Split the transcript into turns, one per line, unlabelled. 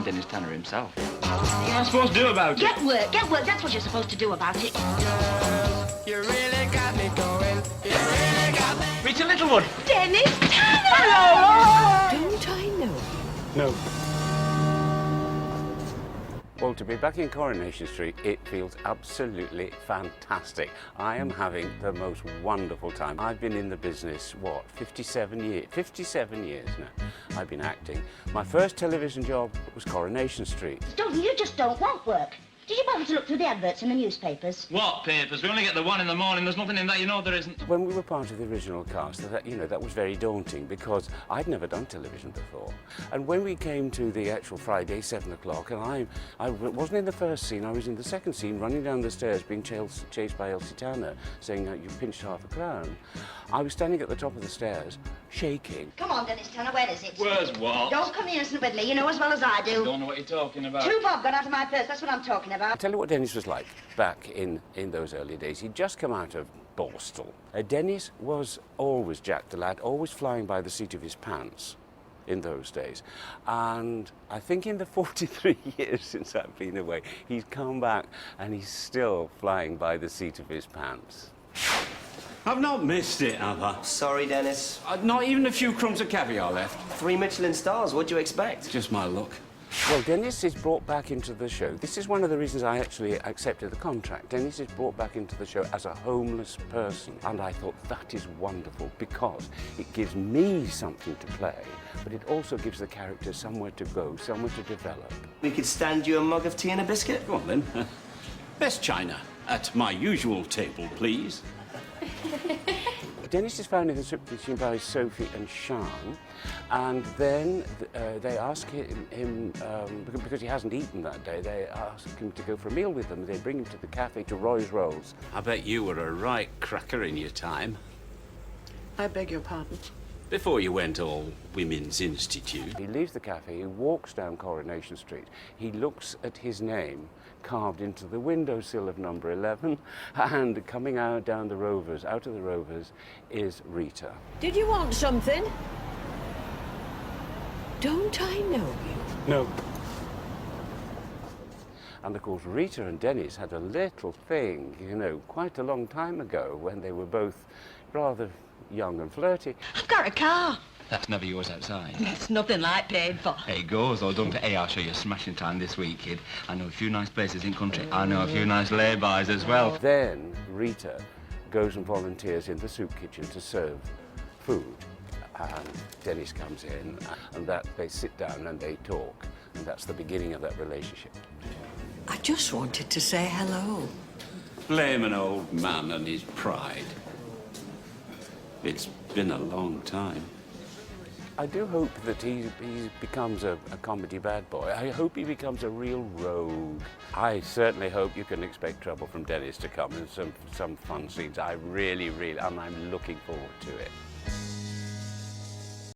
Dennis Tanner himself. What am I supposed to do about it?
Get work, that's what you're supposed to do about it.
You really got me going. You really got me.
Rita Littlewood!
Dennis Tanner!
Hello!
Don't I know you?
No. Well, to be back in Coronation Street, it feels absolutely fantastic. I am having the most wonderful time. I've been in the business, 57 years? 57 years now. I've been acting. My first television job was Coronation Street.
Don't you just don't want work? Did you bother to look through the adverts in the newspapers?
What papers? We only get the one in the morning. There's nothing in that, you know there isn't.
When we were part of the original cast, that was very daunting because I'd never done television before. And when we came to the actual Friday, 7 o'clock, and I wasn't in the first scene, I was in the second scene, running down the stairs, being chased by Elsie Tanner, saying, you pinched half a crown. I was standing at the top of the stairs, shaking.
Come on, Dennis Tanner, where is it?
Where's what?
Don't come innocent with me, you know as well as I do.
Don't know what you're talking about.
2 bob got out of my purse, that's what I'm talking about.
I'll tell you what Dennis was like back in those early days. He'd just come out of Borstal. Dennis was always Jack the Lad, always flying by the seat of his pants in those days. And I think in the 43 years since I've been away, he's come back and he's still flying by the seat of his pants.
I've not missed it, have I?
Sorry, Dennis.
Not even a few crumbs of caviar left.
3 Michelin stars, what do you expect?
Just my luck.
Well, Dennis is brought back into the show. This is one of the reasons I actually accepted the contract. Dennis is brought back into the show as a homeless person. And I thought that is wonderful because it gives me something to play, but it also gives the character somewhere to go, somewhere to develop.
We could stand you a mug of tea and a biscuit.
Go on, then. Best china at my usual table, please.
Dennis is found in the soup kitchen by Sophie and Sean, and then they ask him because he hasn't eaten that day, they ask him to go for a meal with them. They bring him to the cafe, to Roy's Rolls.
I bet you were a right cracker in your time.
I beg your pardon.
Before you went all Women's Institute.
He leaves the cafe, he walks down Coronation Street, he looks at his name carved into the windowsill of number 11, and coming out out of the Rovers, is Rita.
Did you want something? Don't I know you?
No. And of course, Rita and Dennis had a little thing, quite a long time ago when they were both rather young and flirty.
I've got a car.
That's never yours outside.
It's nothing like paid for.
Hey, goes or don't. Hey, I'll show you a smashing time this week, kid. I know a few nice places in country. I know a few nice lay-bys as well.
Then Rita goes and volunteers in the soup kitchen to serve food. And Dennis comes in, and they sit down and they talk. And that's the beginning of that relationship.
I just wanted to say hello.
Blame an old man and his pride. It's been a long time.
I do hope that he becomes a comedy bad boy. I hope he becomes a real rogue. I certainly hope you can expect trouble from Dennis to come and some fun scenes. I really, and I'm looking forward to it.